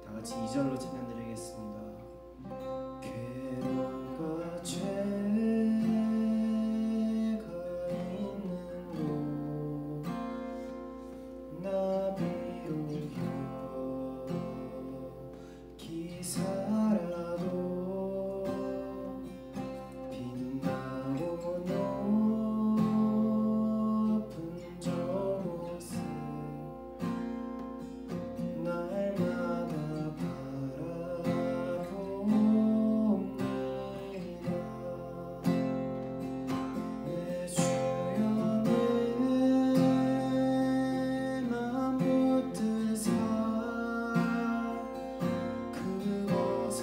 같이 2절로 찬양드리겠습니다. 괴로움과 죄가 있는 곳 나 비우겨 기사라도 빛나고 높은 저곳에 날마다 바라봅니다. 내 주여 내 맘 붙드사 그곳에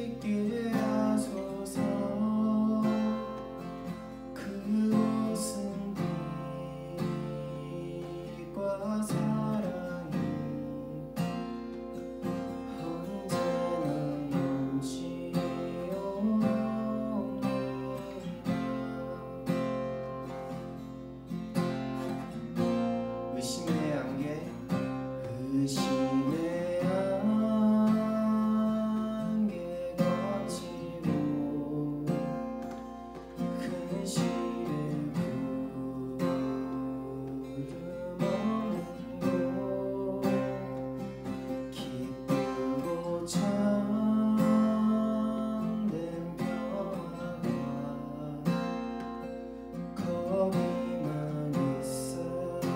있게 하소서. 그곳은 빛과 사랑이 언제나 넘치옵니다. 의심의 안개 거치고 근실의 구름 없는 곳 기쁘고 참된 평안과 거기만 있사옵니다.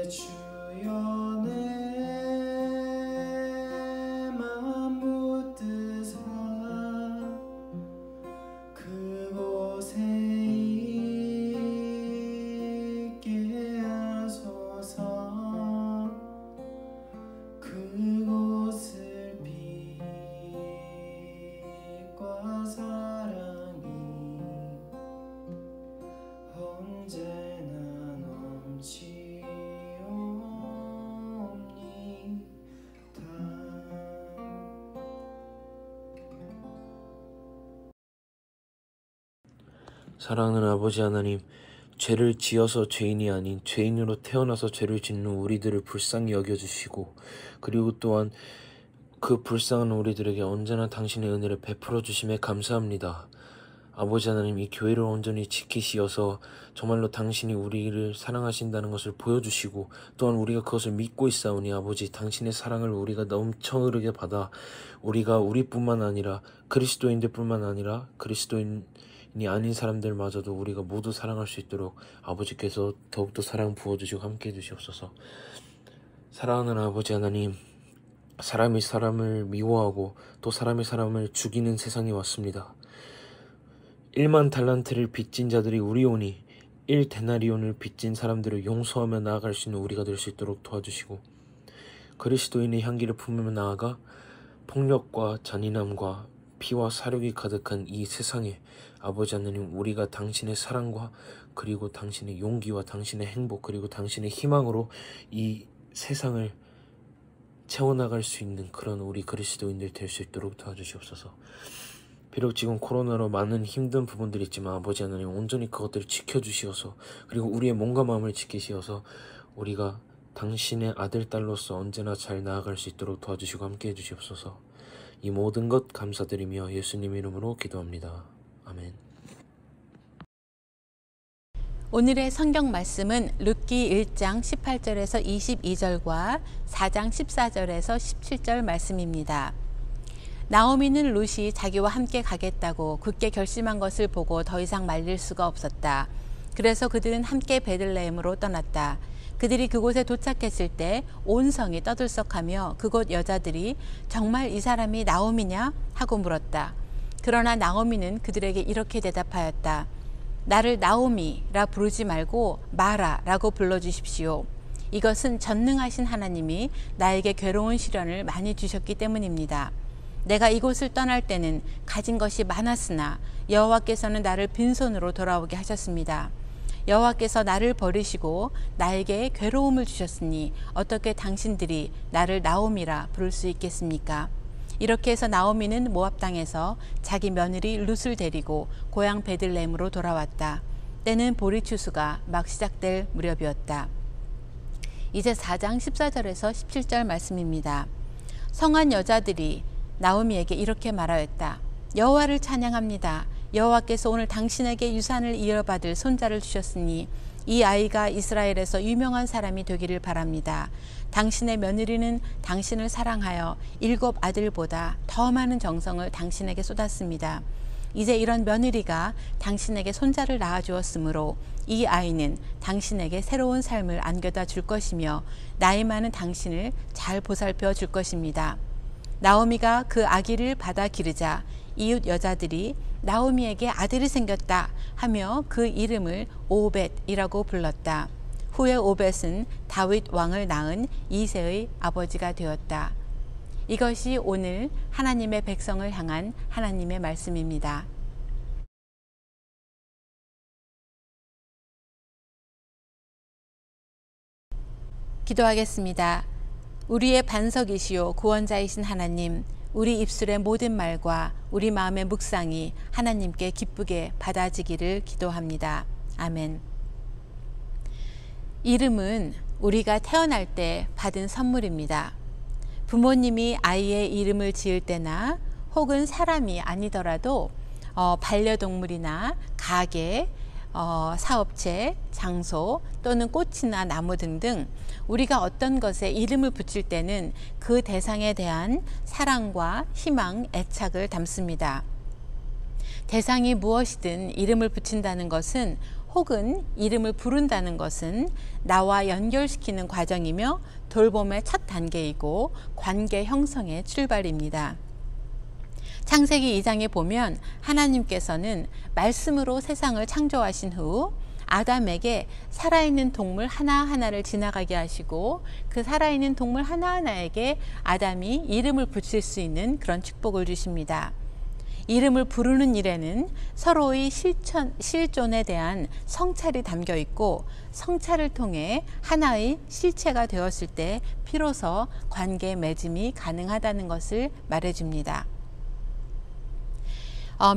주여 내 맘 붙드사 그곳에 있게 하소서. 그곳을 빛과 사랑이 언제나 넘치옵니다. 사랑하는 아버지 하나님, 죄를 지어서 죄인이 아닌 죄인으로 태어나서 죄를 짓는 우리들을 불쌍히 여겨주시고, 그리고 또한 그 불쌍한 우리들에게 언제나 당신의 은혜를 베풀어 주심에 감사합니다. 아버지 하나님, 이 교회를 온전히 지키시어서 정말로 당신이 우리를 사랑하신다는 것을 보여주시고, 또한 우리가 그것을 믿고 있사오니 아버지, 당신의 사랑을 우리가 넘쳐 흐르게 받아 우리가 우리뿐만 아니라 그리스도인들뿐만 아니라 그리스도인이 아닌 사람들마저도 우리가 모두 사랑할 수 있도록 아버지께서 더욱더 사랑 부어주시고 함께해 주시옵소서. 사랑하는 아버지 하나님, 사람이 사람을 미워하고 또 사람이 사람을 죽이는 세상이 왔습니다. 1만 달란트를 빚진 자들이 우리오니 1데나리온을 빚진 사람들을 용서하며 나아갈 수 있는 우리가 될 수 있도록 도와주시고, 그리스도인의 향기를 품으며 나아가 폭력과 잔인함과 피와 사륙이 가득한 이 세상에 아버지 하나님, 우리가 당신의 사랑과 그리고 당신의 용기와 당신의 행복 그리고 당신의 희망으로 이 세상을 채워나갈 수 있는 그런 우리 그리스도인들 될 수 있도록 도와주시옵소서. 비록 지금 코로나로 많은 힘든 부분들이 있지만 아버지 하나님, 온전히 그것들을 지켜주시어서 그리고 우리의 몸과 마음을 지키시어서 우리가 당신의 아들, 딸로서 언제나 잘 나아갈 수 있도록 도와주시고 함께해 주시옵소서. 이 모든 것 감사드리며 예수님 이름으로 기도합니다. 아멘. 오늘의 성경 말씀은 룻기 1장 18절에서 22절과 4장 14절에서 17절 말씀입니다. 나오미는 룻이 자기와 함께 가겠다고 굳게 결심한 것을 보고 더 이상 말릴 수가 없었다. 그래서 그들은 함께 베들레헴으로 떠났다. 그들이 그곳에 도착했을 때 온 성이 떠들썩하며 그곳 여자들이 정말 이 사람이 나오미냐 하고 물었다. 그러나 나오미는 그들에게 이렇게 대답하였다. 나를 나오미라 부르지 말고 마라라고 불러주십시오. 이것은 전능하신 하나님이 나에게 괴로운 시련을 많이 주셨기 때문입니다. 내가 이곳을 떠날 때는 가진 것이 많았으나 여호와께서는 나를 빈손으로 돌아오게 하셨습니다. 여호와께서 나를 버리시고 나에게 괴로움을 주셨으니 어떻게 당신들이 나를 나오미라 부를 수 있겠습니까? 이렇게 해서 나오미는 모압 땅에서 자기 며느리 룻을 데리고 고향 베들레헴으로 돌아왔다. 때는 보리 추수가 막 시작될 무렵이었다. 이제 4장 14절에서 17절 말씀입니다. 성한 여자들이 나오미에게 이렇게 말하였다. 여호와를 찬양합니다. 여호와께서 오늘 당신에게 유산을 이어받을 손자를 주셨으니 이 아이가 이스라엘에서 유명한 사람이 되기를 바랍니다. 당신의 며느리는 당신을 사랑하여 7 아들보다 더 많은 정성을 당신에게 쏟았습니다. 이제 이런 며느리가 당신에게 손자를 낳아주었으므로 이 아이는 당신에게 새로운 삶을 안겨다 줄 것이며 나이 많은 당신을 잘 보살펴 줄 것입니다. 나오미가 그 아기를 받아 기르자 이웃 여자들이 나오미에게 아들이 생겼다 하며 그 이름을 오벳이라고 불렀다. 후에 오벳은 다윗 왕을 낳은 이새의 아버지가 되었다. 이것이 오늘 하나님의 백성을 향한 하나님의 말씀입니다. 기도하겠습니다. 우리의 반석이시요 구원자이신 하나님, 우리 입술의 모든 말과 우리 마음의 묵상이 하나님께 기쁘게 받아지기를 기도합니다. 아멘. 이름은 우리가 태어날 때 받은 선물입니다. 부모님이 아이의 이름을 지을 때나 혹은 사람이 아니더라도 반려동물이나 가게, 사업체, 장소 또는 꽃이나 나무 등등 우리가 어떤 것에 이름을 붙일 때는 그 대상에 대한 사랑과 희망, 애착을 담습니다. 대상이 무엇이든 이름을 붙인다는 것은 혹은 이름을 부른다는 것은 나와 연결시키는 과정이며 돌봄의 첫 단계이고 관계 형성의 출발입니다. 창세기 2장에 보면 하나님께서는 말씀으로 세상을 창조하신 후 아담에게 살아있는 동물 하나하나를 지나가게 하시고 그 살아있는 동물 하나하나에게 아담이 이름을 붙일 수 있는 그런 축복을 주십니다. 이름을 부르는 일에는 서로의 실존에 대한 성찰이 담겨 있고 성찰을 통해 하나의 실체가 되었을 때 비로소 관계 맺음이 가능하다는 것을 말해줍니다.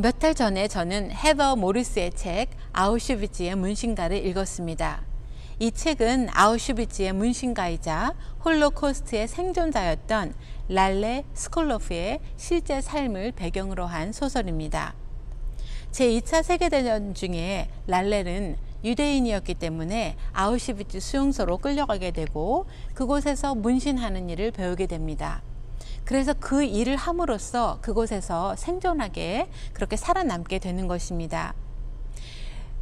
몇 달 전에 저는 헤더 모리스의 책 아우슈비츠의 문신가를 읽었습니다. 이 책은 아우슈비츠의 문신가이자 홀로코스트의 생존자였던 랄레 스콜로프의 실제 삶을 배경으로 한 소설입니다. 제2차 세계대전 중에 랄레는 유대인이었기 때문에 아우슈비츠 수용소로 끌려가게 되고 그곳에서 문신하는 일을 배우게 됩니다. 그래서 그 일을 함으로써 그곳에서 생존하게 그렇게 살아남게 되는 것입니다.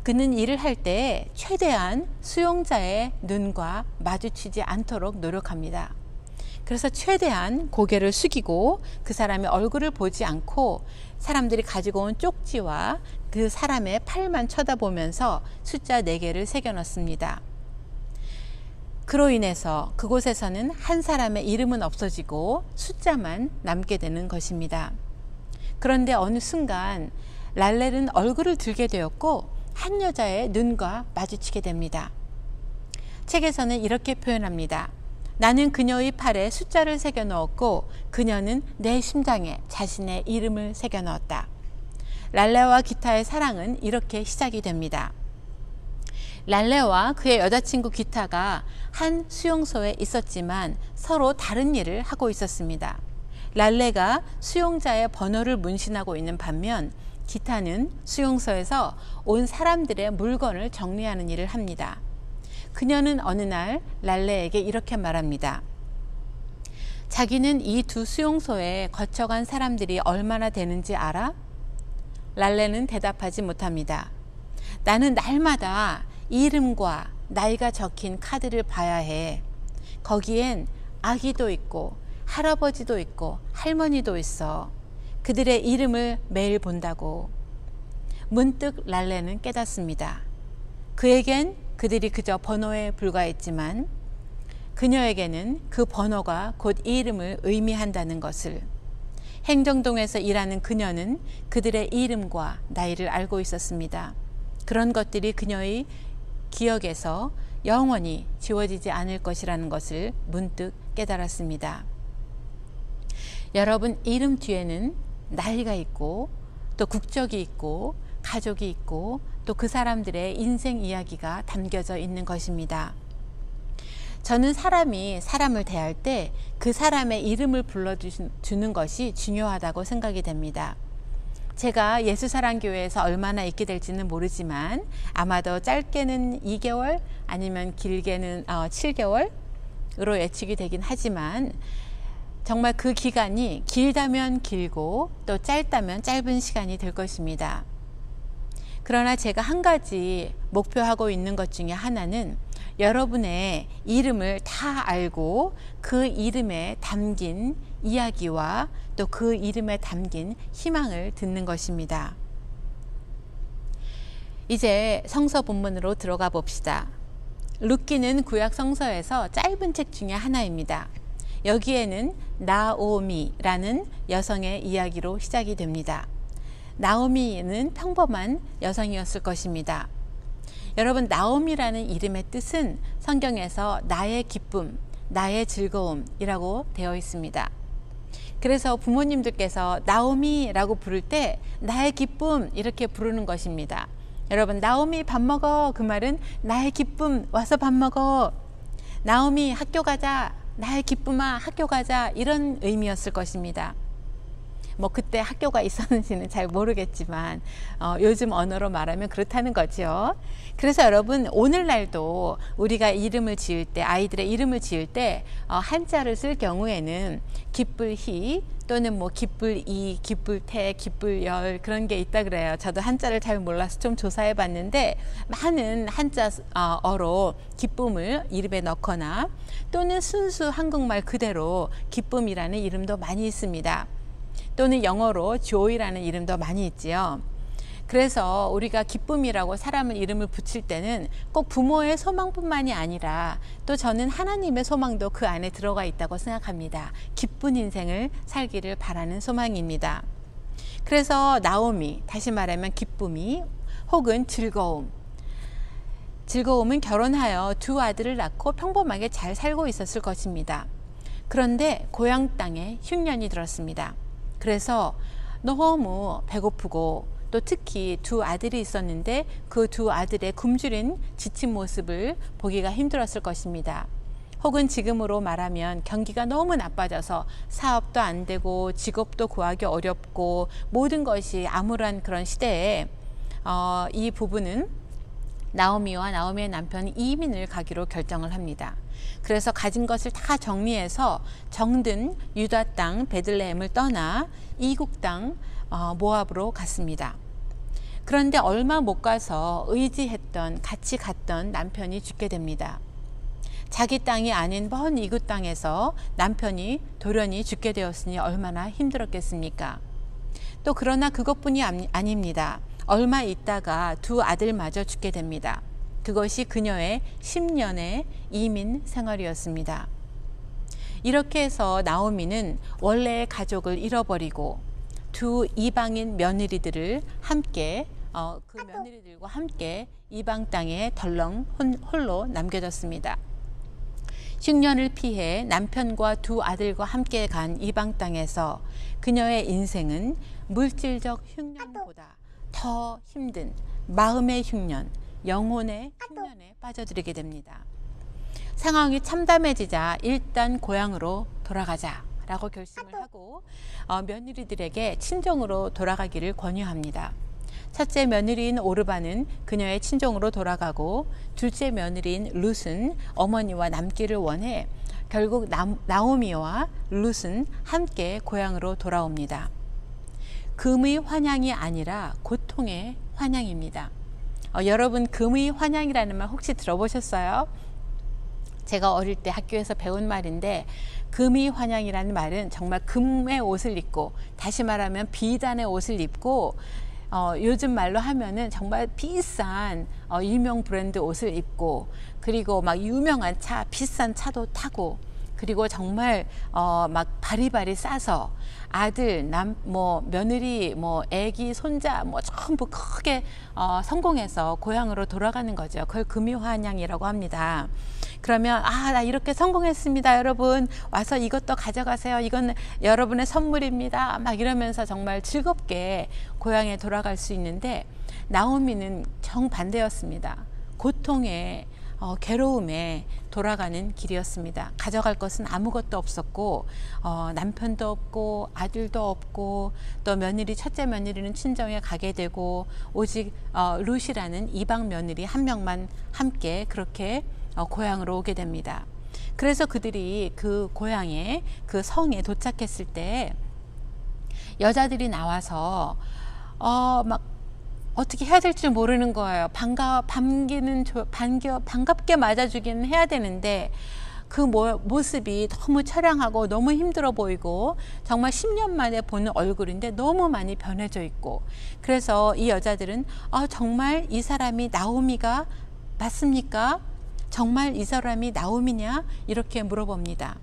그는 일을 할 때 최대한 수용자의 눈과 마주치지 않도록 노력합니다. 그래서 최대한 고개를 숙이고 그 사람의 얼굴을 보지 않고 사람들이 가지고 온 쪽지와 그 사람의 팔만 쳐다보면서 숫자 4개를 새겨 넣습니다. 그로 인해서 그곳에서는 한 사람의 이름은 없어지고 숫자만 남게 되는 것입니다. 그런데 어느 순간 랄렐은 얼굴을 들게 되었고 한 여자의 눈과 마주치게 됩니다. 책에서는 이렇게 표현합니다. 나는 그녀의 팔에 숫자를 새겨 넣었고 그녀는 내 심장에 자신의 이름을 새겨 넣었다. 랄레와 기타의 사랑은 이렇게 시작이 됩니다. 랄레와 그의 여자친구 기타가 한 수용소에 있었지만 서로 다른 일을 하고 있었습니다. 랄레가 수용자의 번호를 문신하고 있는 반면 기타는 수용소에서 온 사람들의 물건을 정리하는 일을 합니다. 그녀는 어느 날 랄레에게 이렇게 말합니다. 자기는 이 두 수용소에 거쳐간 사람들이 얼마나 되는지 알아? 랄레는 대답하지 못합니다. 나는 날마다 이름과 나이가 적힌 카드를 봐야 해. 거기엔 아기도 있고 할아버지도 있고 할머니도 있어. 그들의 이름을 매일 본다고. 문득 랄레는 깨닫습니다. 그에겐 그들이 그저 번호에 불과했지만 그녀에게는 그 번호가 곧 이름을 의미한다는 것을. 행정동에서 일하는 그녀는 그들의 이름과 나이를 알고 있었습니다. 그런 것들이 그녀의 기억에서 영원히 지워지지 않을 것이라는 것을 문득 깨달았습니다. 여러분, 이름 뒤에는 나이가 있고 또 국적이 있고 가족이 있고 또 그 사람들의 인생 이야기가 담겨져 있는 것입니다. 저는 사람이 사람을 대할 때 그 사람의 이름을 불러주는 것이 중요하다고 생각이 됩니다. 제가 예수사랑교회에서 얼마나 있게 될지는 모르지만 아마도 짧게는 2개월 아니면 길게는 7개월으로 예측이 되긴 하지만 정말 그 기간이 길다면 길고 또 짧다면 짧은 시간이 될 것입니다. 그러나 제가 한 가지 목표하고 있는 것 중에 하나는 여러분의 이름을 다 알고 그 이름에 담긴 이야기와 또 그 이름에 담긴 희망을 듣는 것입니다. 이제 성서 본문으로 들어가 봅시다. 룻기는 구약 성서에서 짧은 책 중에 하나입니다. 여기에는 나오미라는 여성의 이야기로 시작이 됩니다. 나오미는 평범한 여성이었을 것입니다. 여러분, 나오미라는 이름의 뜻은 성경에서 나의 기쁨, 나의 즐거움이라고 되어 있습니다. 그래서 부모님들께서 나오미라고 부를 때 나의 기쁨 이렇게 부르는 것입니다. 여러분, 나오미 밥 먹어, 그 말은 나의 기쁨 와서 밥 먹어. 나오미 학교 가자, 나의 기쁨아 학교 가자, 이런 의미였을 것입니다. 뭐 그때 학교가 있었는지는 잘 모르겠지만 요즘 언어로 말하면 그렇다는 거죠. 그래서 여러분 오늘날도 우리가 이름을 지을 때, 아이들의 이름을 지을 때 한자를 쓸 경우에는 기쁠희 또는 뭐 기쁠이, 기쁠태, 기쁠열 그런 게 있다 그래요. 저도 한자를 잘 몰라서 좀 조사해 봤는데 많은 한자어로 기쁨을 이름에 넣거나 또는 순수 한국말 그대로 기쁨이라는 이름도 많이 있습니다. 또는 영어로 joy라는 이름도 많이 있지요. 그래서 우리가 기쁨이라고 사람을 이름을 붙일 때는 꼭 부모의 소망뿐만이 아니라 또 저는 하나님의 소망도 그 안에 들어가 있다고 생각합니다. 기쁜 인생을 살기를 바라는 소망입니다. 그래서 나오미, 다시 말하면 기쁨이 혹은 즐거움. 즐거움은 결혼하여 두 아들을 낳고 평범하게 잘 살고 있었을 것입니다. 그런데 고향 땅에 흉년이 들었습니다. 그래서 너무 배고프고 또 특히 두 아들이 있었는데 그 두 아들의 굶주린 지친 모습을 보기가 힘들었을 것입니다. 혹은 지금으로 말하면 경기가 너무 나빠져서 사업도 안 되고 직업도 구하기 어렵고 모든 것이 암울한 그런 시대에 이 부부는 나오미와 나오미의 남편이 이민을 가기로 결정을 합니다. 그래서 가진 것을 다 정리해서 정든 유다 땅 베들레헴을 떠나 이국 땅 모압으로 갔습니다. 그런데 얼마 못 가서 의지했던 같이 갔던 남편이 죽게 됩니다. 자기 땅이 아닌 먼 이국 땅에서 남편이 돌연히 죽게 되었으니 얼마나 힘들었겠습니까? 또 그러나 그것뿐이 아닙니다. 얼마 있다가 두 아들마저 죽게 됩니다. 그것이 그녀의 10년의 이민 생활이었습니다. 이렇게 해서 나오미는 원래의 가족을 잃어버리고 두 이방인 며느리들을 함께 그 며느리들과 함께 이방 땅에 덜렁 홀로 남겨졌습니다. 흉년을 피해 남편과 두 아들과 함께 간 이방 땅에서 그녀의 인생은 물질적 흉년보다 더 힘든 마음의 흉년, 영혼의 흉년에 빠져들게 됩니다. 상황이 참담해지자 일단 고향으로 돌아가자 라고 결심을 하고 며느리들에게 친정으로 돌아가기를 권유합니다. 첫째 며느리인 오르바는 그녀의 친정으로 돌아가고 둘째 며느리인 룻은 어머니와 남기를 원해 결국 나오미와 룻은 함께 고향으로 돌아옵니다. 금의 환향이 아니라 고통의 환향입니다. 여러분 금의 환향이라는 말 혹시 들어보셨어요? 제가 어릴 때 학교에서 배운 말인데 금의 환향이라는 말은 정말 금의 옷을 입고 다시 말하면 비단의 옷을 입고 요즘 말로 하면은 정말 비싼 유명 브랜드 옷을 입고 그리고 막 유명한 차 비싼 차도 타고 그리고 정말 막 바리바리 싸서 아들, 며느리, 애기, 손자 전부 크게 성공해서 고향으로 돌아가는 거죠. 그걸 금이환향이라고 합니다. 그러면 나 이렇게 성공했습니다. 여러분 와서 이것도 가져가세요. 이건 여러분의 선물입니다. 막 이러면서 정말 즐겁게 고향에 돌아갈 수 있는데 나오미는 정반대였습니다. 고통에 괴로움에 돌아가는 길이었습니다. 가져갈 것은 아무것도 없었고 남편도 없고 아들도 없고 또 첫째 며느리는 친정에 가게 되고 오직 룻이라는 이방 며느리 한 명만 함께 그렇게 고향으로 오게 됩니다. 그래서 그들이 그 고향에 그 성에 도착했을 때 여자들이 나와서 막 어떻게 해야 될지 모르는 거예요. 반갑게 맞아주기는 해야 되는데 그 모습이 너무 처량하고 너무 힘들어 보이고 정말 10년 만에 보는 얼굴인데 너무 많이 변해져 있고 그래서 이 여자들은 정말 이 사람이 나오미가 맞습니까? 정말 이 사람이 나오미냐? 이렇게 물어봅니다.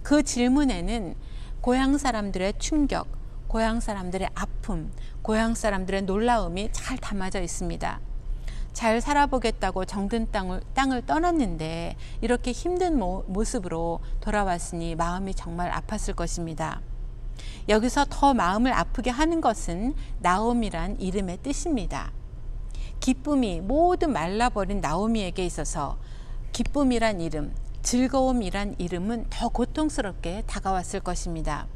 그 질문에는 고향 사람들의 충격, 고향 사람들의 아픔, 고향 사람들의 놀라움이 잘 담아져 있습니다. 잘 살아보겠다고 정든 땅을 떠났는데 이렇게 힘든 모습으로 돌아왔으니 마음이 정말 아팠을 것입니다. 여기서 더 마음을 아프게 하는 것은 나오미란 이름의 뜻입니다. 기쁨이 모두 말라버린 나오미에게 있어서 기쁨이란 이름, 즐거움이란 이름은 더 고통스럽게 다가왔을 것입니다.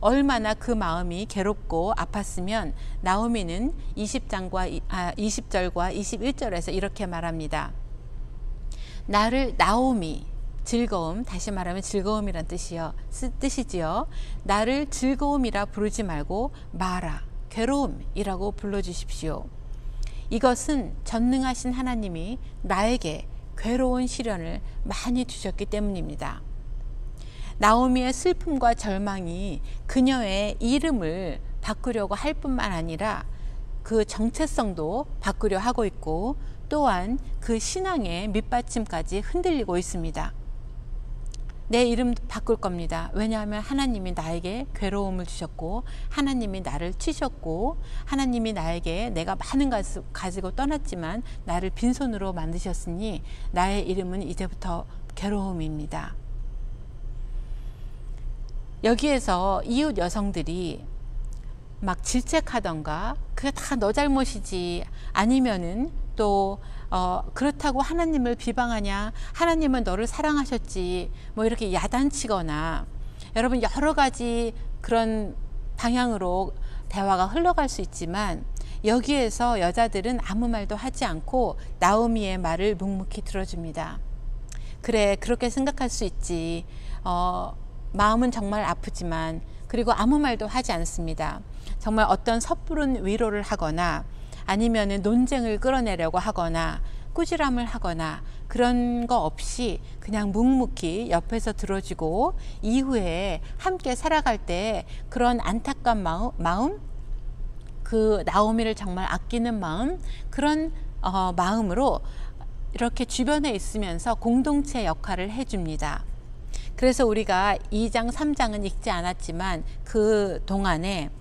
얼마나 그 마음이 괴롭고 아팠으면 나오미는 20절과 21절에서 이렇게 말합니다. 나를 나오미, 즐거움, 다시 말하면 즐거움이란 뜻이지요. 나를 즐거움이라 부르지 말고 마라, 괴로움이라고 불러주십시오. 이것은 전능하신 하나님이 나에게 괴로운 시련을 많이 주셨기 때문입니다. 나오미의 슬픔과 절망이 그녀의 이름을 바꾸려고 할 뿐만 아니라 그 정체성도 바꾸려 하고 있고 또한 그 신앙의 밑받침까지 흔들리고 있습니다. 내 이름 바꿀 겁니다. 왜냐하면 하나님이 나에게 괴로움을 주셨고 하나님이 나를 치셨고 하나님이 나에게 내가 많은 것을 가지고 떠났지만 나를 빈손으로 만드셨으니 나의 이름은 이제부터 괴로움입니다. 여기에서 이웃 여성들이 막 질책하던가 그게 다 너 잘못이지 아니면은 또 그렇다고 하나님을 비방하냐, 하나님은 너를 사랑하셨지, 뭐 이렇게 야단치거나, 여러분 여러 가지 그런 방향으로 대화가 흘러갈 수 있지만 여기에서 여자들은 아무 말도 하지 않고 나오미의 말을 묵묵히 들어줍니다. 그래, 그렇게 생각할 수 있지. 마음은 정말 아프지만, 그리고 아무 말도 하지 않습니다. 정말 어떤 섣부른 위로를 하거나 아니면은 논쟁을 끌어내려고 하거나 꾸지람을 하거나 그런 거 없이 그냥 묵묵히 옆에서 들어주고 이후에 함께 살아갈 때 그런 안타까운 마음, 그 나오미를 정말 아끼는 마음, 그런 마음으로 이렇게 주변에 있으면서 공동체 역할을 해줍니다. 그래서 우리가 2장, 3장은 읽지 않았지만 그 동안에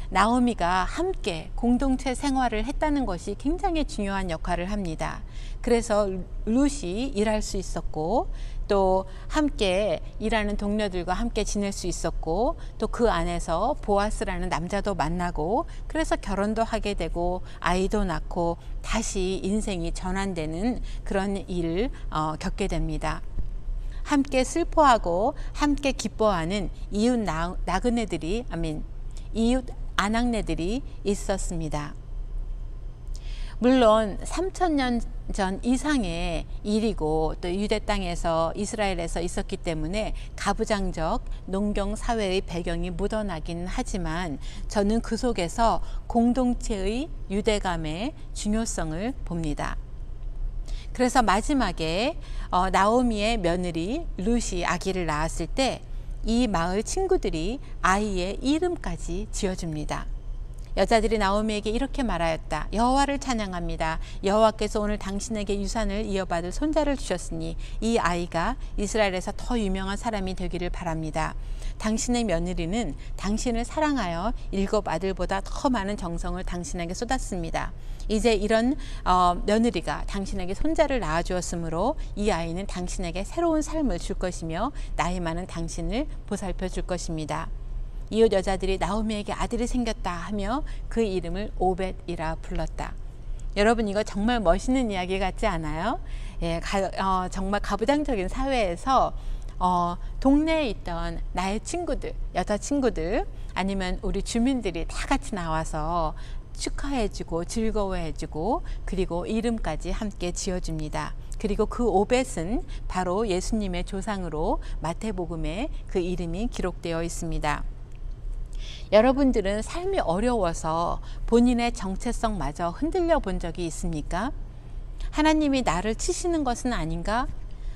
나오미가 함께 공동체 생활을 했다는 것이 굉장히 중요한 역할을 합니다. 그래서 룻이 일할 수 있었고 또 함께 일하는 동료들과 함께 지낼 수 있었고 또 그 안에서 보아스라는 남자도 만나고 그래서 결혼도 하게 되고 아이도 낳고 다시 인생이 전환되는 그런 일을 겪게 됩니다. 함께 슬퍼하고 함께 기뻐하는 이웃 나그네들이 이웃 아낙네들이 있었습니다. 물론 3000년 전 이상의 일이고 또 유대 땅에서 이스라엘에서 있었기 때문에 가부장적 농경 사회의 배경이 묻어나긴 하지만 저는 그 속에서 공동체의 유대감의 중요성을 봅니다. 그래서 마지막에 나오미의 며느리 룻이 아기를 낳았을 때 이 마을 친구들이 아이의 이름까지 지어줍니다. 여자들이 나오미에게 이렇게 말하였다. 여호와를 찬양합니다. 여호와께서 오늘 당신에게 유산을 이어받을 손자를 주셨으니 이 아이가 이스라엘에서 더 유명한 사람이 되기를 바랍니다. 당신의 며느리는 당신을 사랑하여 7 아들보다 더 많은 정성을 당신에게 쏟았습니다. 이제 이런 며느리가 당신에게 손자를 낳아주었으므로 이 아이는 당신에게 새로운 삶을 줄 것이며 나이 많은 당신을 보살펴 줄 것입니다. 이웃 여자들이 나오미에게 아들이 생겼다 하며 그 이름을 오벳이라 불렀다. 여러분 이거 정말 멋있는 이야기 같지 않아요? 예, 정말 가부장적인 사회에서 동네에 있던 나의 친구들, 여자 친구들 아니면 우리 주민들이 다 같이 나와서 축하해주고 즐거워해주고 그리고 이름까지 함께 지어줍니다. 그리고 그 오벳은 바로 예수님의 조상으로 마태복음에 그 이름이 기록되어 있습니다. 여러분들은 삶이 어려워서 본인의 정체성마저 흔들려 본 적이 있습니까? 하나님이 나를 치시는 것은 아닌가?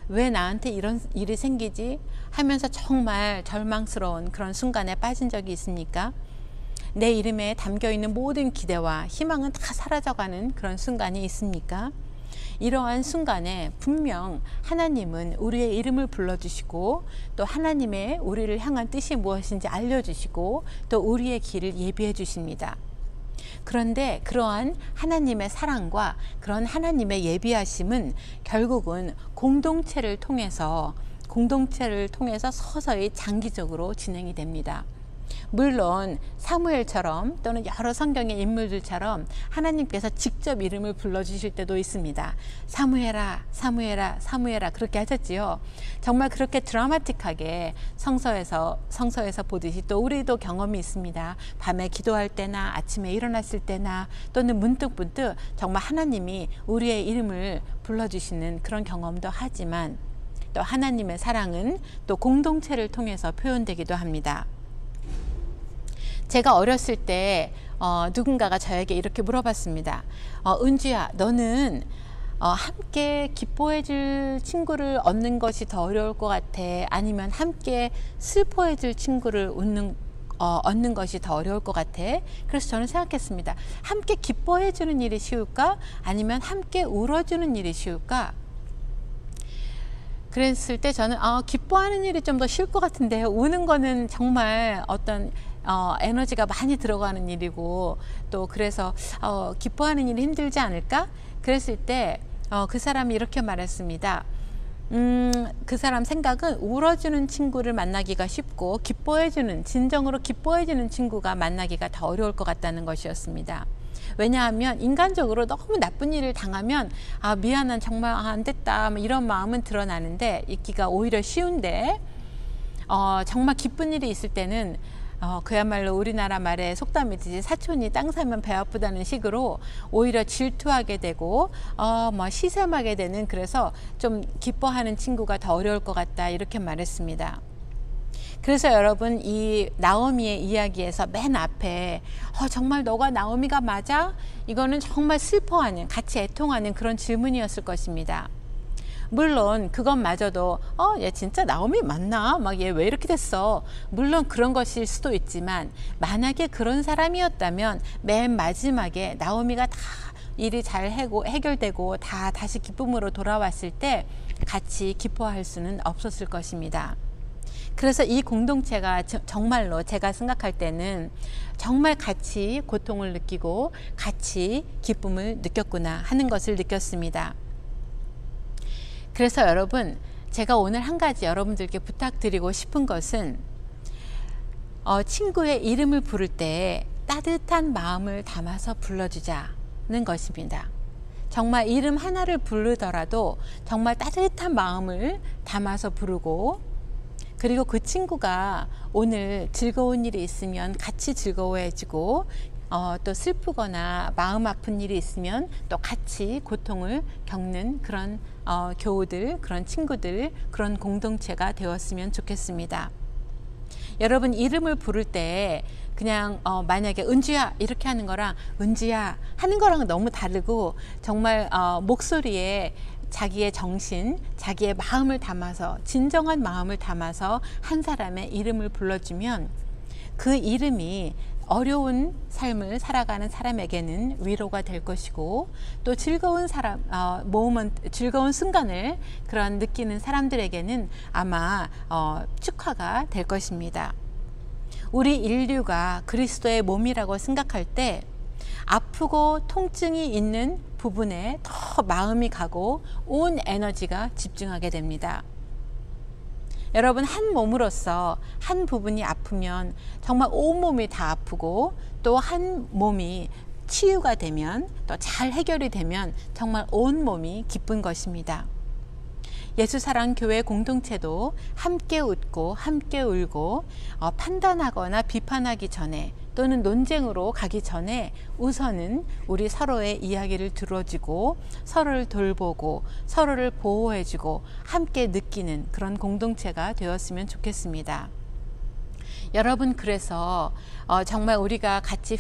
왜 나한테 이런 일이 생기지? 하면서 정말 절망스러운 그런 순간에 빠진 적이 있습니까? 내 이름에 담겨있는 모든 기대와 희망은 다 사라져가는 그런 순간이 있습니까? 이러한 순간에 분명 하나님은 우리의 이름을 불러주시고 또 하나님의 우리를 향한 뜻이 무엇인지 알려주시고 또 우리의 길을 예비해 주십니다. 그런데 그러한 하나님의 사랑과 그런 하나님의 예비하심은 결국은 공동체를 통해서 서서히 장기적으로 진행이 됩니다. 물론 사무엘처럼 또는 여러 성경의 인물들처럼 하나님께서 직접 이름을 불러주실 때도 있습니다. 사무엘아, 사무엘아, 사무엘아 그렇게 하셨지요. 정말 그렇게 드라마틱하게 성서에서 보듯이 또 우리도 경험이 있습니다. 밤에 기도할 때나 아침에 일어났을 때나 또는 문득 정말 하나님이 우리의 이름을 불러주시는 그런 경험도 하지만 또 하나님의 사랑은 또 공동체를 통해서 표현되기도 합니다. 제가 어렸을 때 누군가가 저에게 이렇게 물어봤습니다. 은주야, 너는 함께 기뻐해 줄 친구를 얻는 것이 더 어려울 것 같아? 아니면 함께 슬퍼해 줄 친구를 얻는 것이 더 어려울 것 같아? 그래서 저는 생각했습니다. 함께 기뻐해 주는 일이 쉬울까? 아니면 함께 울어주는 일이 쉬울까? 그랬을 때 저는 기뻐하는 일이 좀 더 쉬울 것 같은데요. 우는 거는 정말 어떤 에너지가 많이 들어가는 일이고 또 그래서 기뻐하는 일이 힘들지 않을까? 그랬을 때 그 사람이 이렇게 말했습니다. 그 사람 생각은 울어주는 친구를 만나기가 쉽고 진정으로 기뻐해주는 친구가 만나기가 더 어려울 것 같다는 것이었습니다. 왜냐하면 인간적으로 너무 나쁜 일을 당하면 미안한 정말 안 됐다 이런 마음은 드러나는데 있기가 오히려 쉬운데 정말 기쁜 일이 있을 때는 그야말로 우리나라 말에 속담이듯이 사촌이 땅 사면 배 아프다는 식으로 오히려 질투하게 되고 시샘하게 되는, 그래서 좀 기뻐하는 친구가 더 어려울 것 같다 이렇게 말했습니다. 그래서 여러분, 이 나오미의 이야기에서 맨 앞에 정말 너가 나오미가 맞아? 이거는 정말 슬퍼하는, 같이 애통하는 그런 질문이었을 것입니다. 물론 그것마저도 얘 진짜 나오미 맞나? 막 얘 왜 이렇게 됐어? 물론 그런 것일 수도 있지만, 만약에 그런 사람이었다면 맨 마지막에 나오미가 다 일이 잘 해결되고 다시 기쁨으로 돌아왔을 때 같이 기뻐할 수는 없었을 것입니다. 그래서 이 공동체가 정말로 제가 생각할 때는 정말 같이 고통을 느끼고 같이 기쁨을 느꼈구나 하는 것을 느꼈습니다. 그래서 여러분, 제가 오늘 한 가지 여러분들께 부탁드리고 싶은 것은 친구의 이름을 부를 때 따뜻한 마음을 담아서 불러주자는 것입니다. 정말 이름 하나를 부르더라도 정말 따뜻한 마음을 담아서 부르고, 그리고 그 친구가 오늘 즐거운 일이 있으면 같이 즐거워해주고, 또 슬프거나 마음 아픈 일이 있으면 또 같이 고통을 겪는 그런 교우들, 그런 친구들, 그런 공동체가 되었으면 좋겠습니다. 여러분, 이름을 부를 때 그냥 만약에 은주야 이렇게 하는 거랑 은주야 하는 거랑은 너무 다르고, 정말 목소리에 자기의 정신, 자기의 마음을 담아서, 진정한 마음을 담아서 한 사람의 이름을 불러주면 그 이름이 어려운 삶을 살아가는 사람에게는 위로가 될 것이고, 또 즐거운 즐거운 순간을 그런 느끼는 사람들에게는 아마 축하가 될 것입니다. 우리 인류가 그리스도의 몸이라고 생각할 때 아프고 통증이 있는 부분에 더 마음이 가고 온 에너지가 집중하게 됩니다. 여러분, 한 몸으로서 한 부분이 아프면 정말 온몸이 다 아프고, 또 한 몸이 치유가 되면, 또 잘 해결이 되면 정말 온몸이 기쁜 것입니다. 예수사랑교회 공동체도 함께 웃고 함께 울고, 판단하거나 비판하기 전에 또는 논쟁으로 가기 전에 우선은 우리 서로의 이야기를 들어주고, 서로를 돌보고, 서로를 보호해주고 함께 느끼는 그런 공동체가 되었으면 좋겠습니다. 여러분, 그래서 정말 우리가 같이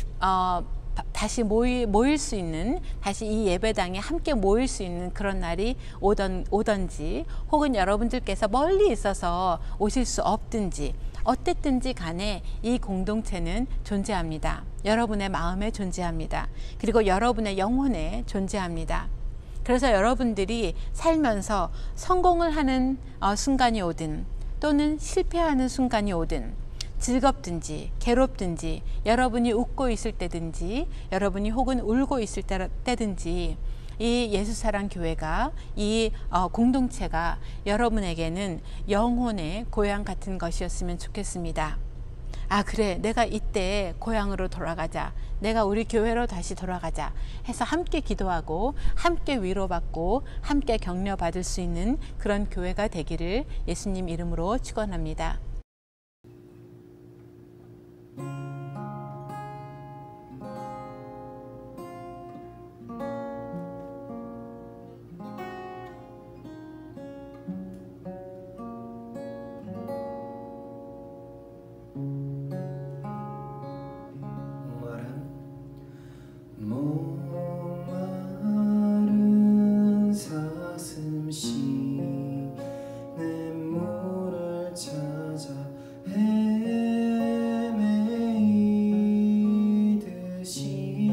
다시 모일 수 있는, 다시 이 예배당에 함께 모일 수 있는 그런 날이 오던지, 혹은 여러분들께서 멀리 있어서 오실 수 없든지, 어땠든지 간에 이 공동체는 존재합니다. 여러분의 마음에 존재합니다. 그리고 여러분의 영혼에 존재합니다. 그래서 여러분들이 살면서 성공을 하는 순간이 오든, 또는 실패하는 순간이 오든, 즐겁든지 괴롭든지, 여러분이 웃고 있을 때든지, 여러분이 혹은 울고 있을 때든지, 이 예수사랑교회가, 이 공동체가 여러분에게는 영혼의 고향 같은 것이었으면 좋겠습니다. 아, 그래, 내가 이때 고향으로 돌아가자, 내가 우리 교회로 다시 돌아가자 해서 함께 기도하고 함께 위로받고 함께 격려받을 수 있는 그런 교회가 되기를 예수님 이름으로 축원합니다. 목마른 사슴 쉬는 물을 찾아 헤매이듯이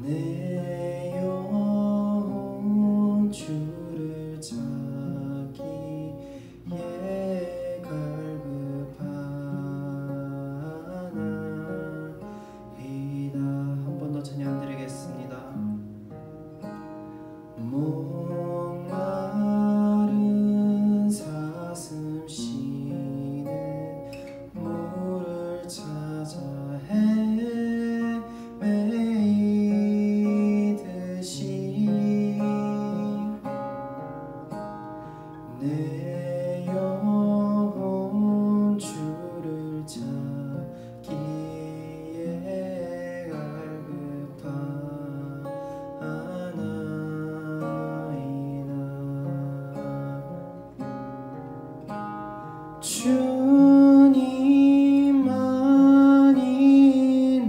내 영혼 주를 찾기에 갈급하나이다. 한 번 더 찬양 드리겠습니다. 목마른 사슴 쉬는 물을 찾아 헤매이듯이 내 영혼 주를 찾기에 갈급하나이다. 주님만이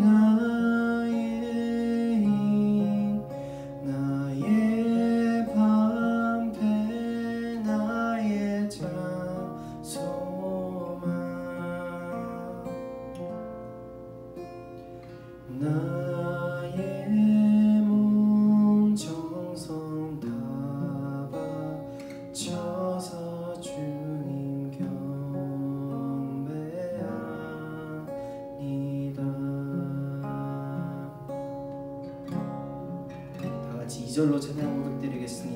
나의 방패 나의 소망 나의 몸 정성 다 바쳐서 주님 경배합니다. 다 같이 2절로 찬양 고백드리겠습니다.